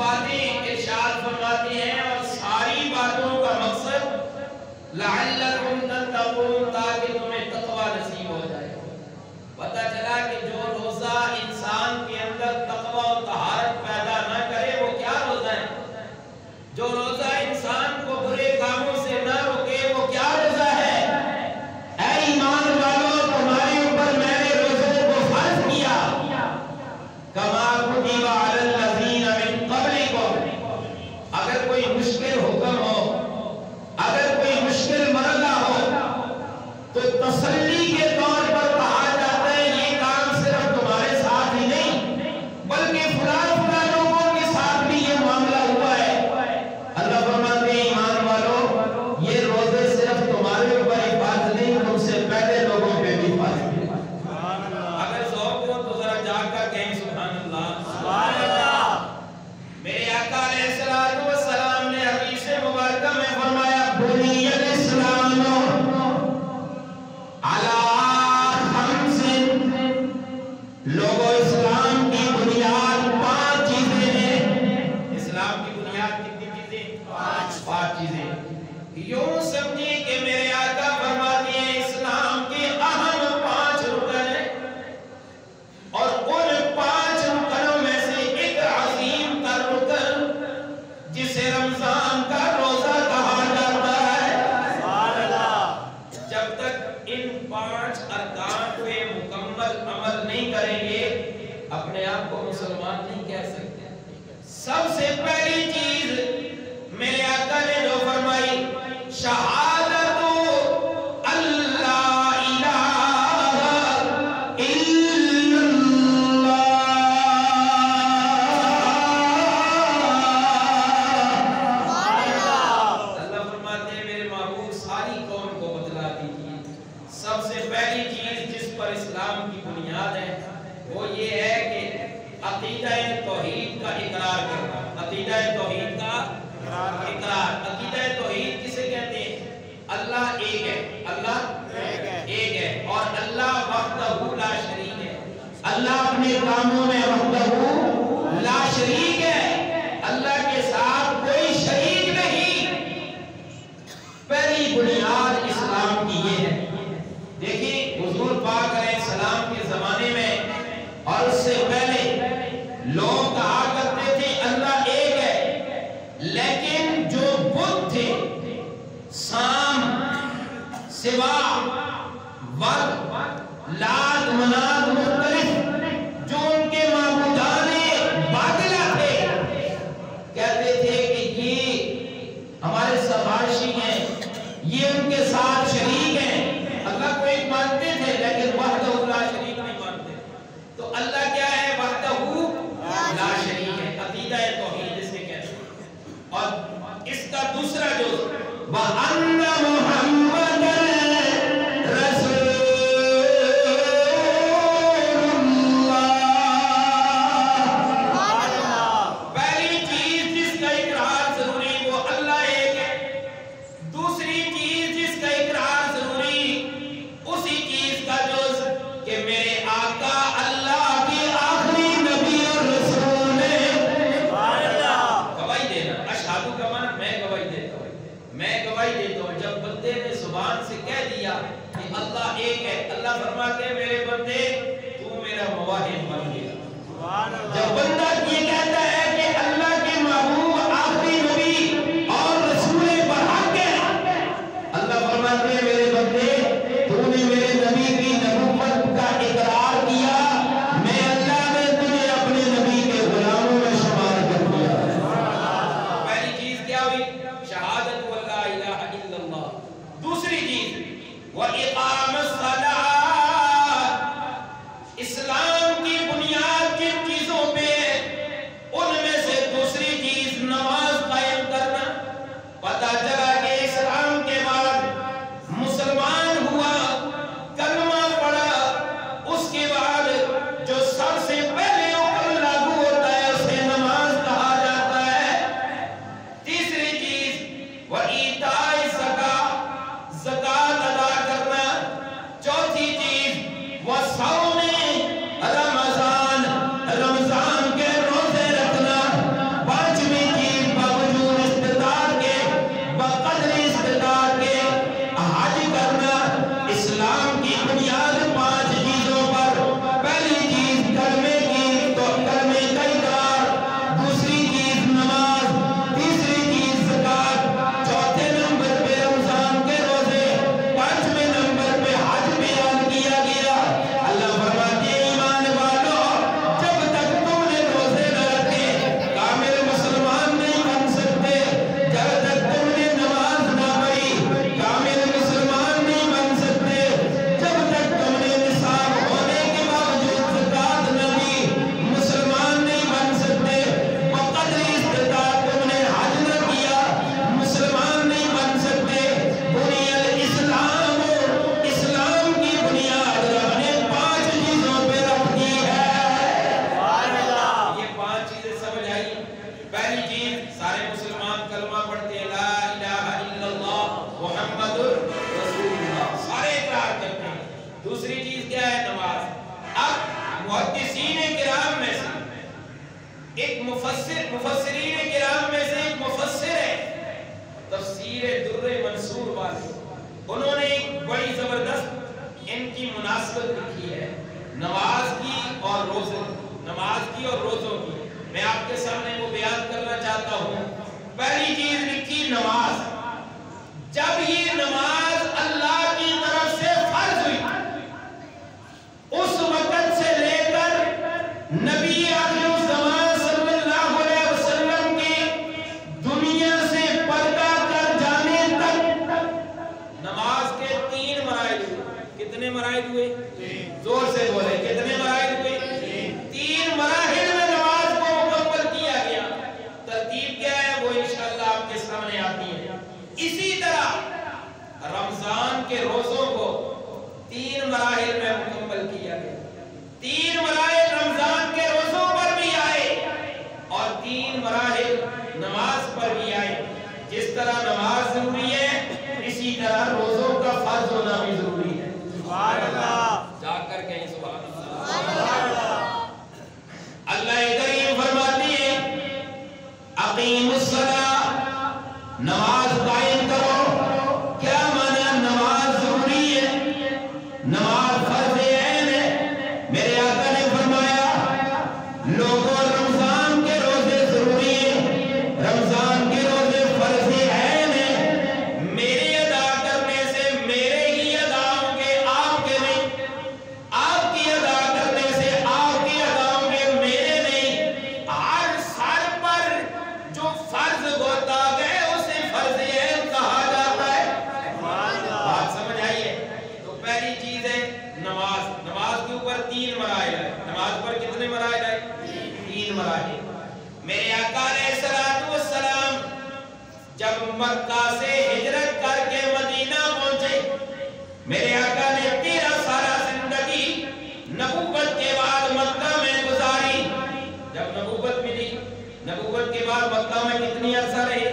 باتیں ارشاد فرماتے ہیں اور ساری باتوں کا مقصد لعلکم تتقون، تاکہ تمہیں تقوی نصیب ہو جائے۔ پتہ چلا کہ جو روزہ انسان کے اندر تقوی و طہارت پیدا نہ کرے وہ کیا روزہ ہے؟ جو روزہ انسان کو برے کاموں سے نہ روکے وہ کیا روزہ ہے؟ اے ایمان والو، تمہارے اوپر میں نے روزے کو فرض کیا، کما کتب علی الذین من قبلکم۔ اگر کوئی مشکل حکم ہو، اگر کوئی مشکل مرحلہ ہو تو تسلی کے طور پر کہا جاتا ہے یہ کام صرف تمہارے ساتھ ہی نہیں بلکہ فلاں لوگوں کے ساتھ بھی یہ معاملہ ہوا ہے۔ اللہ فرماتے ہیں ایمان والو، یہ روزے صرف تمہارے اوپر ہی فرض نہیں، تم سے پہلے لوگوں پہ بھی فرض ہے۔ اگر ذوق ہو تو ذرا جا کر کہیں سبحان اللہ، سبحان اللہ۔ میرے آقا علیہ الصلوۃ والسلام نے حدیث مبارکہ میں فرمایا بنی الاسلام علی خمس، لوگوں اسلام کی بنیاد 5 چیزیں ہیں۔ اسلام کی بنیاد کتنی چیزیں؟ 5 چیزیں۔ یوں سمجھے کہ میرے آقا فرماتے ہیں اسلام کے اہم 5 رکن ہیں، اور ان 5 رکنوں میں سے ایک عظیم تر رکن جسے رمضان کا روزہ کہا جاتا ہے۔ جب تک ان 5 ارکان پہ مکمل عمل نہیں کریں گے اپنے آپ کو مسلمان نہیں کہہ سکتے۔ سب سے پہلی چیز میرے آقا نے جو فرمائی، شہادت اللہ الہ الا اللہ۔ اللہ فرماتے ہیں میرے محبوب ساری قوم کو بتلا دیجیے سب سے پہلی چیز جس پر اسلام کی بنیاد ہے وہ یہ ہے کہ عقیدہ توحید کا اقرار کرنا۔ عقیدہ توحید کا اقرار۔ عقیدہ توحید کسے کہتے ہیں؟ اللہ ایک ہے، اللہ ایک ہے، اور اللہ وحدہ لا شریک ہے۔ اللہ اپنے کاموں میں وحدہ لا شریک ہے، اللہ کے ساتھ کوئی شریک نہیں۔ پہلی بنیاد اسلام کی یہ ہے۔ دیکھیں حضور پاک علیہ السلام کے زمانے میں اور اس سے پہلے لوگ کہا کرتے تھے اللہ ایک ہے، لیکن جو بت تھے سام، سوا، ود، لات، منات مختلف جو ان کے معبودان باطلہ تھے، کہتے تھے کہ یہ ہمارے سفارشی ہیں، یہ ان کے ساتھ شریک ہیں۔ اللہ کو ایک مانتے تھے لیکن وحدہ لا شریک نہیں مانتے۔ تو اللہ کیا ہے؟ وحدہ لا شریک ہے۔ عقیدہ توحید اسے کہتے ہیں۔ اور اس کا دوسرا جو وَأَنَّ مُحَمَّدًا رَسُولُ اللہ۔ پہلی چیز جس کا اقرار ضروری وہ اللہ ایک ہے۔ دوسری چیز جس کا اقرار ضروری اسی چیز کا جز کہ میرے آقا اللہ کے آخری نبی اور رسول ہیں۔ گواہی دینا، اشہادو کا معنی میں گواہی دیتا ہوں، میں گواہی دیتا ہوں۔ جب بندے نے زبان سے کہہ دیا کہ اللہ ایک ہے، اللہ فرماتے ہیں میرے بندے تو میرا مواحد بن گیا۔ جب بندہ یہ کہتا ہے کہ اللہ کے محبوب آخری نبی اور رسول برحق ہے، اللہ فرماتے ہیں میرے بندے تو نے میرے نبی کی نبوت کا اقرار کیا، میں اللہ نے تجھے اپنے نبی کے غلاموں میں شمار کر دیا۔ پہلی چیز کیا ہوئی؟ شہادت لا الہ الا اللہ۔ دوسری چیز وَإِقَامَ الصَّلَاةِ، اسلام کی بنیاد جن چیزوں پہ پہلی چیز سارے مسلمان کلمہ پڑھتے ہیں لا الہ الا اللہ محمد رسول اللہ، سارے اقرار کرتے ہیں۔ دوسری چیز کیا ہے؟ نماز۔ اب محدثین کرام میں سے ایک مفسرین کرام میں سے ایک مفسر ہے تفسیر در منصور والے، انہوں نے ایک بڑی زبردست ان کی مناسبت لکھی ہے نماز کی اور روزوں کی، نماز کی اور روزوں کی۔ میں آپ کے سامنے وہ بیان کرنا چاہتا ہوں۔ پہلی چیز لکھی نماز، جب یہ نماز اللہ کی طرف سے فرض ہوئی اس وقت سے لے کر نبی آخر الزمان صلی اللہ علیہ وسلم کے دنیا سے پردہ کر جانے تک نماز کے 3 مراحل ہوئے۔ کتنے مراحل ہوئے؟ زور سے بولے، کتنے مراحل ہوئے؟ 3 مراحل میں نماز کو مکمل کیا گیا۔ ترتیب کیا ہے وہ انشاءاللہ آپ کے سامنے آتی ہے۔ اسی طرح رمضان کے روزوں کو 3 مراحل میں مکمل کیا گیا۔ 3 مراحل رمضان کے روزوں پر بھی آئے اور 3 مراحل نماز پر بھی آئے۔ جس طرح نماز ضروری ہے اسی طرح روزوں کا فرض ہونا بھی ضروری ہے۔ سبحان اللہ، جا کر کہیں سبحان اللہ۔ اللہ کریم فرماتی ہے اقیم الصلاۃ، نماز قائم کرو۔ کیا معنی نماز ضروری ہے، نماز فرض عین ہے؟ میرے آقا نے فرمایا لوگوں رمضان کے روزے ضروری ہیں، رمضان کے روزے فرض عین ہیں، میرے ادا کرنے سے میرے ہی ادا ہوں گے، آپ کے نہیں، آپ کی ادا کرنے سے آپ کی ادا ہوں گے، میرے نہیں۔ ہر سر پر جو فرض ہوتا گئے اسے فرض عین کہا جاتا ہے۔ بات سمجھ آئیے؟ تو پہلی چیز ہے نماز، نماز کے اوپر 3 مراحل ہے۔ نماز پر کتنے مراحل ہے؟ 3 مراحل۔ میرے آقا علیہ السلام جب مکہ سے ہجرت کر کے مدینہ پہنچے، میرے آقا نے 13 سالہ زندگی نبوت کے بعد مکہ میں گزاری۔ جب نبوت ملی، نبوت کے بعد مکہ میں کتنی عرصہ رہے؟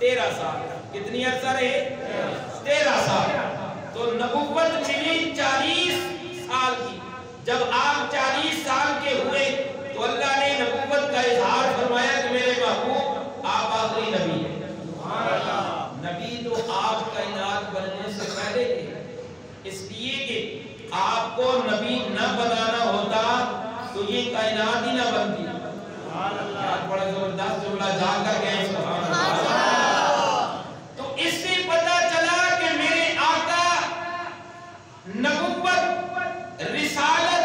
13 سال۔ کتنی عرصہ رہے؟ 13 سال۔ تو نبوت ملی 40 سال کی۔ جب آپ 40 سال کے ہوئے تو اللہ نے نبوت کا اظہار فرمایا کہ میرے محبوب آپ آخری نبی ہیں۔ نبی تو آپ کائنات بننے سے پہلے تھے، اس لیے کہ آپ کو نبی نہ بنانا ہوتا تو یہ کائنات ہی نہ بنتی۔ بڑا زبردست جملہ جا کر گئے سبحان اللہ۔ تو اس سے پتہ چلا کہ میرے آقا نبوت رسالت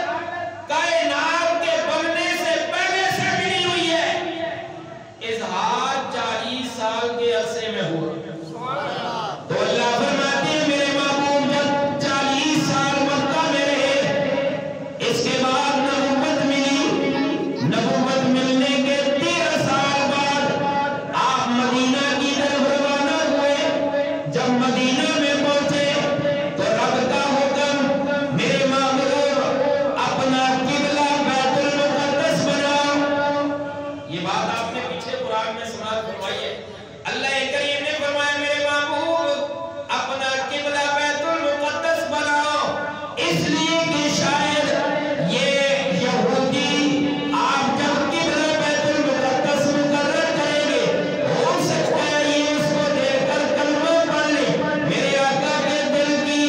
کائنات کے بننے سے پہلے سے ملی ہوئی ہے، اظہار 40 سال کے عرصے میں ہوا۔ تو اللہ فرماتے ہیں میرے محبوب جب 40 سال مکہ میں رہے، اس کے بعد نبوت ملی، نبوت ملنے کے 13 سال بعد آپ مدینہ کی طرف روانہ ہوئے۔ جب مدینہ میں پہنچے تو رب کا حکم میرے محبوب اپنا قبلہ بیت المقدس بناؤ۔ یہ بات آپ نے پیچھے قرآن میں سماعت فرمائی ہے۔ اللہ کریم نے فرمایا میرے محبوب اپنا قبلہ بیت المقدس بناؤ، اس لیے کہ شاید یہ یہودی آپ جب قبلہ بیت المقدس مقرر کریں گے ہو سکتا ہے یہ اس کو دیکھ کر کلمہ پڑھ لیں۔ میرے آقا کے دل کی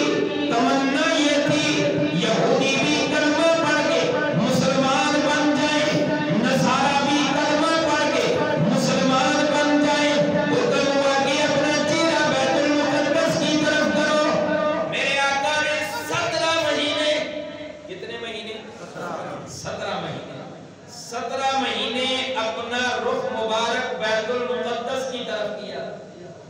تمنا یہ تھی یہودی بھی کلمہ پڑھ کے مسلمان بن جائیں، نصارہ بھی کلمہ پڑھ کے مسلمان بن جائیں۔ حکم ہوا کہ اپنا چہرہ بیت المقدس کی طرف کرو۔ میرے آقا نے 17 مہینے، کتنے مہینے؟ 17 مہینے، 17 مہینے اپنا رخ مبارک بیت المقدس کی طرف کیا،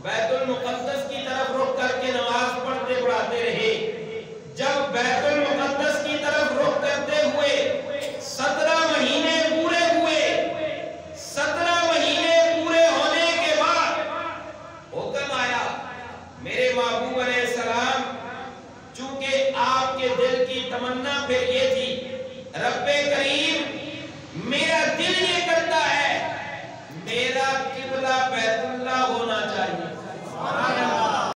بیت المقدس کی طرف رخ کر کے نماز پڑھتے پڑھاتے رہے۔ جب